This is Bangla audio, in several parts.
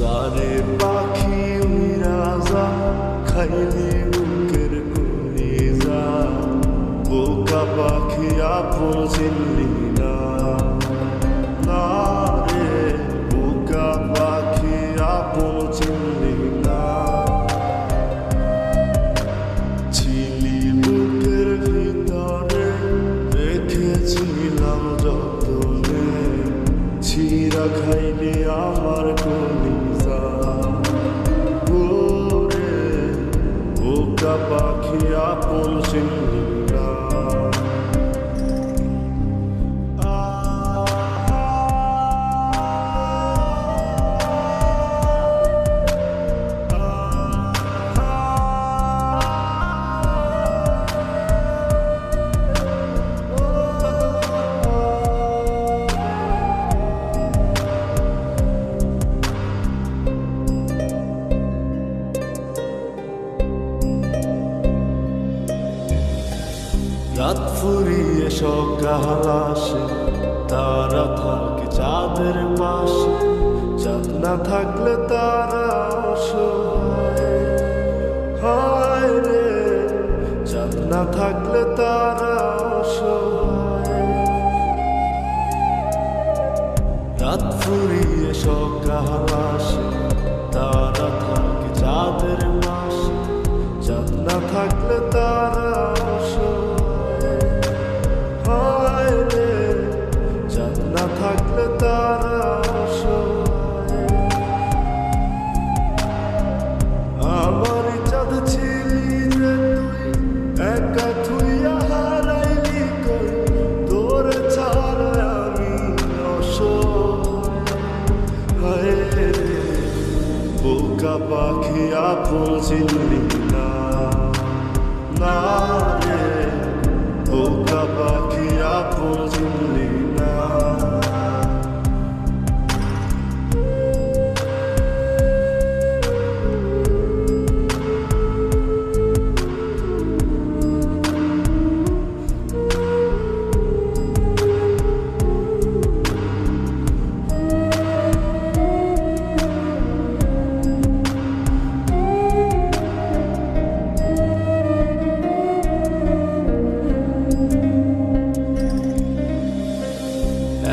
জানে পাখি উইরা যা খাইলি বুকের কলিজা, বোকা পাখি আপন চিনলি না। না রে বোকা পাখি আপন চিনলি না। ছিলি বুকের ভিতরে রেখেছিলাম যতনে, ছিঁড়া খাইলি আমার কলিজা। ওরে বোকা পাখি আপন চিনলি না। রাত ফুরিয়ে সকাল আসে, তারা থাকে চাঁদের পাশে। চাঁদ না থাকলে তারা অসহায়, হায় রে চাঁদ না থাকলে তারা অসহায়। রাত ফুরিয়ে সকাল আসে, তারা থাকে চাঁদের পাশে। চাঁদ না থাকলে তারা থাকলে তারা অসহায়। আমার চাঁদ ছিলি যে তুই, একা থুইয়া হারাইলি কই, তোর ছাড়া আমি অসহায়। রে বোকা পাখি আপন চিনলি না। না রে বোকা পাখি আপন চিনলি না।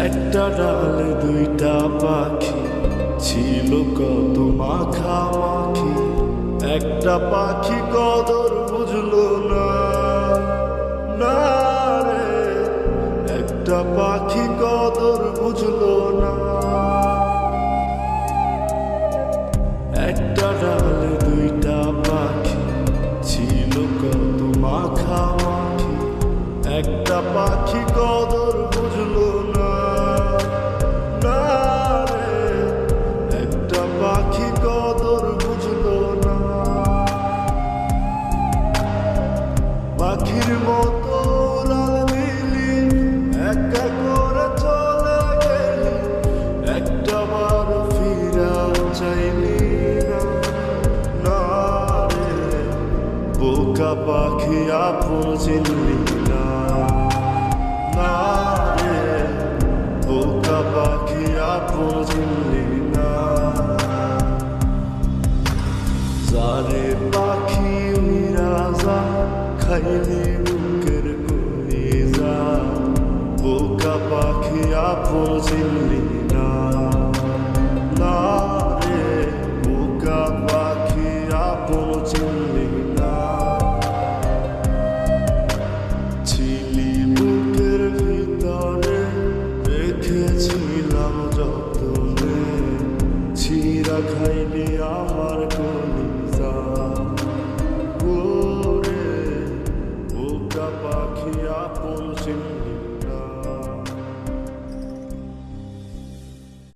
একটা ডালে দুইটা পাখি, ছিল কত মাখামাখি। একটা পাখি কদর বুঝলো না। না রে একটা পাখি কদর বুঝলো না। একটা ডালে দুইটা পাখি, ছিল কত মাখামাখি। একটা পাখি কদর বুঝলো না। না রে একটা পাখি কদর বুঝলো না। পাখির মতো উড়াল দিলি, একা করে চলে গেলি, একটা বার ফিরা চাইলি না। না রে বোকা পাখি আপন চিনলি না। না রে বোকা পাখি আপন চিনলি না। জানে পাখি উইরা যা খাইলি বুকের কলিজা, বোকা পাখি আপন চিনলি না। না রে বোকা পাখি আপন চিনলি না। ছিলি বুকের ভিতরে রেখেছিলাম যতনে, ছিঁড়া খাইলি আমার কলিজা।